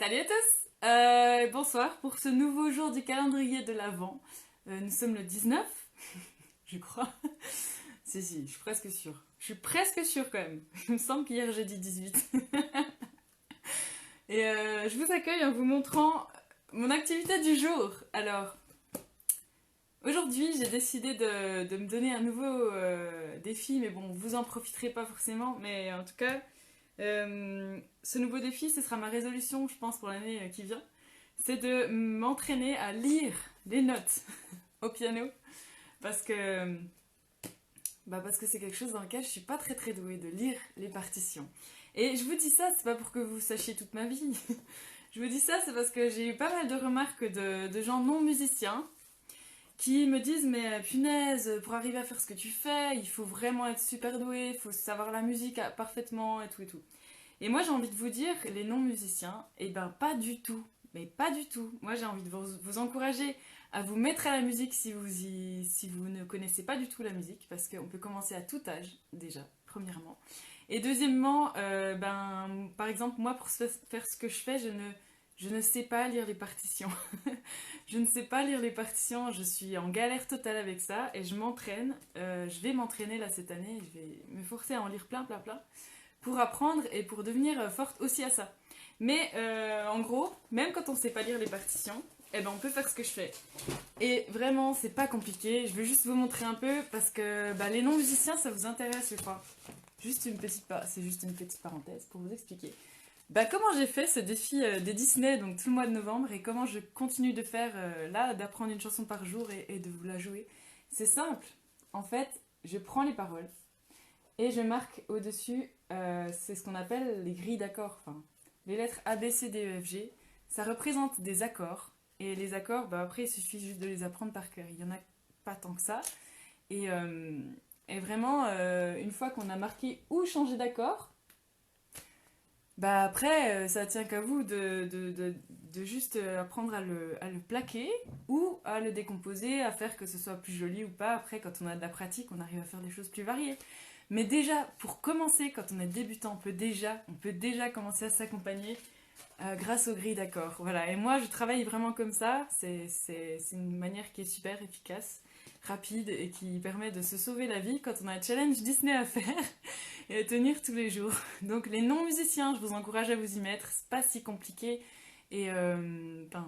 Salut à tous bonsoir pour ce nouveau jour du calendrier de l'Avent. Nous sommes le 19, je crois. Si, je suis presque sûre. Je suis presque sûre quand même. Il me semble qu'hier j'ai dit 18. Et je vous accueille en vous montrant mon activité du jour. Alors, aujourd'hui j'ai décidé de me donner un nouveau défi, mais bon, vous en profiterez pas forcément. Mais en tout cas, ce nouveau défi, ce sera ma résolution, je pense, pour l'année qui vient. C'est de m'entraîner à lire les notes au piano. Parce que, parce que c'est quelque chose dans lequel je suis pas très très douée, de lire les partitions. Et je vous dis ça, c'est pas pour que vous sachiez toute ma vie. Je vous dis ça, c'est parce que j'ai eu pas mal de remarques de gens non musiciens qui me disent mais punaise, pour arriver à faire ce que tu fais, il faut vraiment être super doué, il faut savoir la musique parfaitement et tout et tout. Et moi j'ai envie de vous dire, les non-musiciens, eh ben pas du tout, mais pas du tout. Moi j'ai envie de vous encourager à vous mettre à la musique si vous ne connaissez pas du tout la musique, parce qu'on peut commencer à tout âge déjà, premièrement. Et deuxièmement, par exemple, moi pour faire ce que je fais, je ne sais pas lire les partitions. Je ne sais pas lire les partitions, je suis en galère totale avec ça et je m'entraîne. Je vais m'entraîner là cette année, je vais me forcer à en lire plein pour apprendre et pour devenir forte aussi à ça. Mais en gros, même quand on ne sait pas lire les partitions, eh ben on peut faire ce que je fais. Et vraiment, c'est pas compliqué. Je veux juste vous montrer un peu parce que les non-musiciens, ça vous intéresse, je crois. C'est juste une petite parenthèse pour vous expliquer. Comment j'ai fait ce défi des Disney, donc tout le mois de novembre, et comment je continue de faire là, d'apprendre une chanson par jour et de vous la jouer. C'est simple. En fait, je prends les paroles et je marque au-dessus, c'est ce qu'on appelle les grilles d'accords, enfin, les lettres A, B, C, D, E, F, G. Ça représente des accords. Et les accords, après, il suffit juste de les apprendre par cœur. Il n'y en a pas tant que ça. Et, et vraiment, une fois qu'on a marqué où changer d'accord, après, ça tient qu'à vous de juste apprendre à le plaquer ou à le décomposer, à faire que ce soit plus joli ou pas. Après, quand on a de la pratique, on arrive à faire des choses plus variées. Mais déjà, pour commencer, quand on est débutant, on peut déjà commencer à s'accompagner grâce aux grilles d'accords. Voilà. Et moi, je travaille vraiment comme ça. C'est une manière qui est super efficace, rapide et qui permet de se sauver la vie quand on a un challenge Disney à faire et à tenir tous les jours. Donc les non-musiciens, je vous encourage à vous y mettre. C'est pas si compliqué. Et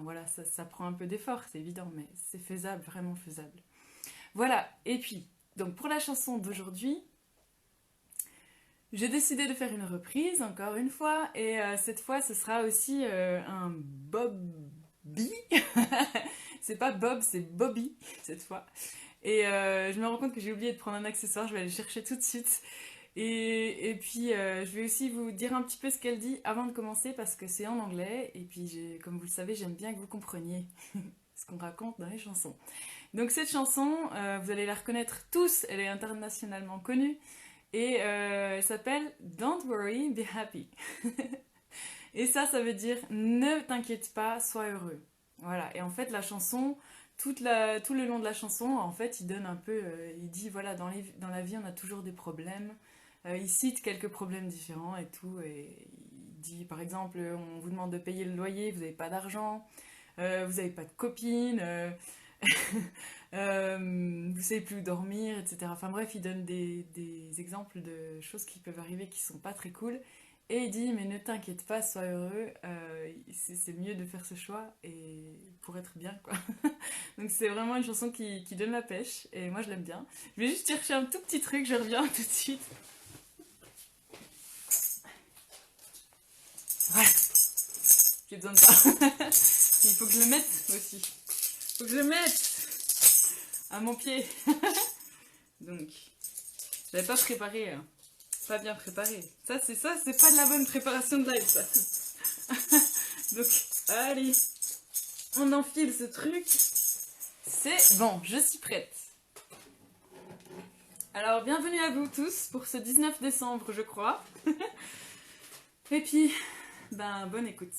voilà, ça prend un peu d'effort, c'est évident, mais c'est faisable, vraiment faisable. Voilà. Et puis, donc pour la chanson d'aujourd'hui, j'ai décidé de faire une reprise, encore une fois, et cette fois, ce sera aussi un Bobby. C'est pas Bob, c'est Bobby, cette fois. Et je me rends compte que j'ai oublié de prendre un accessoire, je vais aller chercher tout de suite. Et puis, je vais aussi vous dire un petit peu ce qu'elle dit avant de commencer, parce que c'est en anglais, et puis, comme vous le savez, j'aime bien que vous compreniez ce qu'on raconte dans les chansons. Donc cette chanson, vous allez la reconnaître tous, elle est internationalement connue. Et elle s'appelle Don't Worry, Be Happy. Et ça veut dire ne t'inquiète pas, sois heureux. Voilà. Et en fait, la chanson, tout le long de la chanson, en fait, il donne un peu. Il dit voilà, dans la vie, on a toujours des problèmes. Il cite quelques problèmes différents et tout. Et il dit par exemple, on vous demande de payer le loyer, vous n'avez pas d'argent, vous n'avez pas de copine. Vous savez plus où dormir, etc. Enfin bref, il donne des exemples de choses qui peuvent arriver qui sont pas très cool. Et il dit, mais ne t'inquiète pas, sois heureux, c'est mieux de faire ce choix et pour être bien, quoi. Donc c'est vraiment une chanson qui donne la pêche et moi je l'aime bien. Je vais juste chercher un tout petit truc, je reviens tout de suite. Voilà, j'ai besoin de ça. Il faut que je le mette aussi. Il faut que je le mette à mon pied. Donc, j'avais pas préparé, pas bien préparé. Ça, c'est pas de la bonne préparation de live, ça. Donc, allez, on enfile ce truc. C'est bon, je suis prête. Alors, bienvenue à vous tous pour ce 19 décembre, je crois. Et puis, bonne écoute.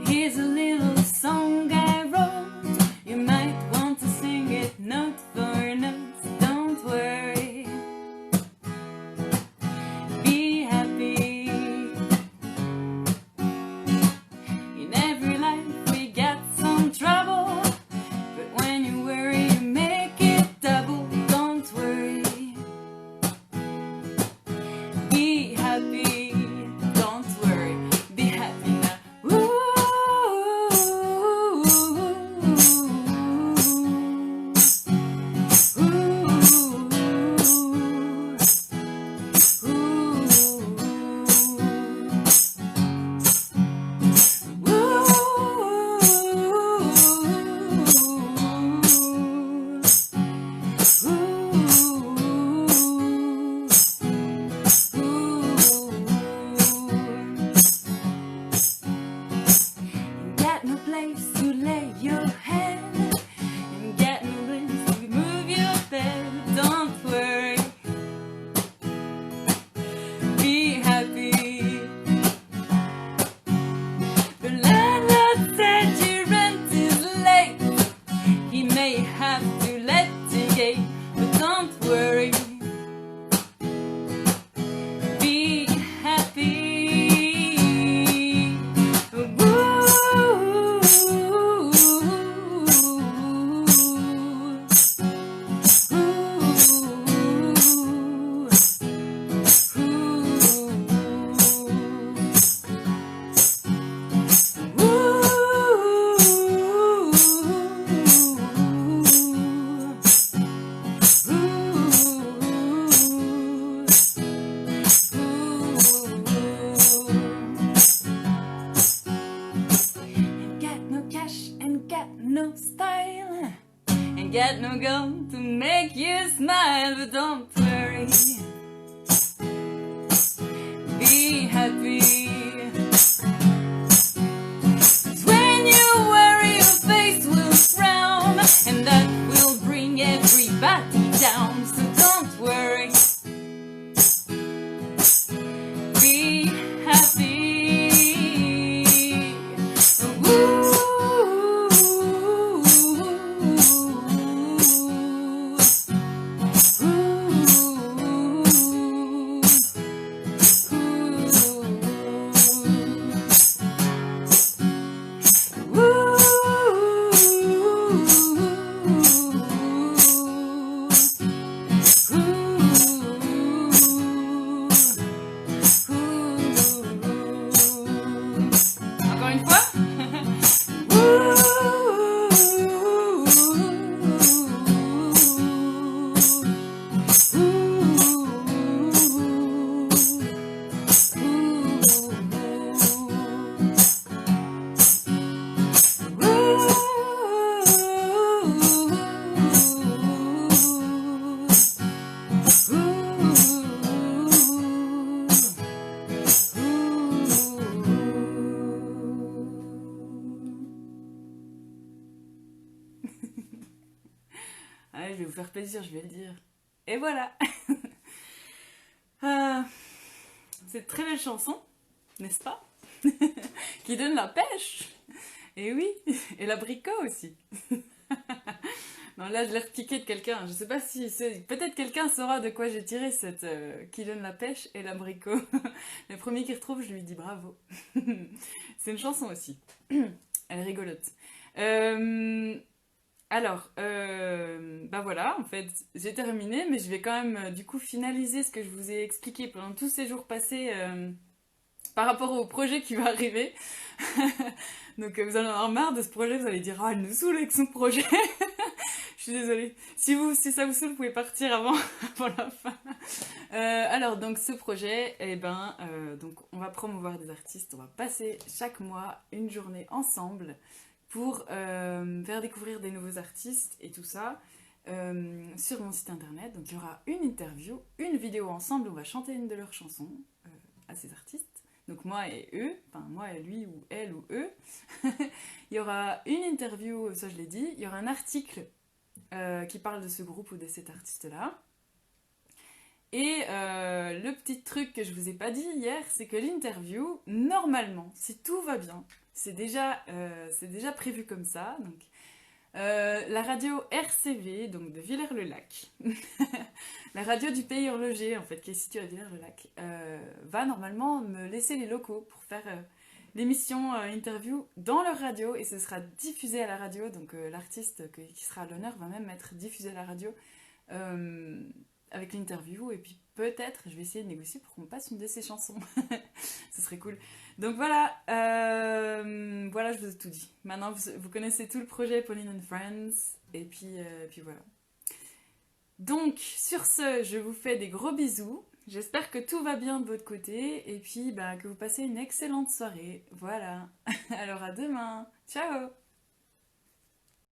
Here's a little song got no gun to make you smile, but don't worry. Be happy. 'Cause when you worry, your face will frown, and that will bring everybody down. So don't worry. Be happy. Encore une fois. Allez, je vais vous faire plaisir, je vais le dire. Et voilà. C'est une très belle chanson, n'est-ce pas? Qui donne la pêche. Et oui, et l'abricot aussi. Non, là, je l'ai repiqué de quelqu'un. Je sais pas si c'est... Peut-être quelqu'un saura de quoi j'ai tiré cette... qui donne la pêche et l'abricot. Le premier qui retrouve, je lui dis bravo. C'est une chanson aussi. Elle est rigolote. Alors, bah voilà, en fait, j'ai terminé, mais je vais quand même du coup finaliser ce que je vous ai expliqué pendant tous ces jours passés par rapport au projet qui va arriver. Donc vous allez en avoir marre de ce projet, vous allez dire « Ah, elle nous saoule avec son projet !» Je suis désolée. Si ça vous saoule, vous pouvez partir avant la fin. Alors, donc ce projet, donc on va promouvoir des artistes, on va passer chaque mois une journée ensemble pour faire découvrir des nouveaux artistes et tout ça sur mon site internet. Donc il y aura une interview, une vidéo ensemble, on va chanter une de leurs chansons à ces artistes. Donc moi et eux, enfin moi et lui ou elle ou eux. Il y aura une interview, ça je l'ai dit, il y aura un article qui parle de ce groupe ou de cet artiste-là. Et le petit truc que je vous ai pas dit hier, c'est que l'interview, normalement, si tout va bien, c'est déjà prévu comme ça. Donc, la radio RCV, donc de Villers-le-Lac, la radio du Pays Horloger, en fait, qui est située à Villers-le-Lac, va normalement me laisser les locaux pour faire l'émission interview dans leur radio, et ce sera diffusé à la radio. Donc l'artiste qui sera à l'honneur va même être diffusé à la radio avec l'interview, et puis peut-être je vais essayer de négocier pour qu'on passe une de ses chansons. Ce serait cool. Donc voilà, voilà, je vous ai tout dit. Maintenant vous connaissez tout le projet Pauline and Friends, et puis voilà. Donc sur ce, je vous fais des gros bisous. J'espère que tout va bien de votre côté, et puis que vous passez une excellente soirée. Voilà. Alors à demain. Ciao.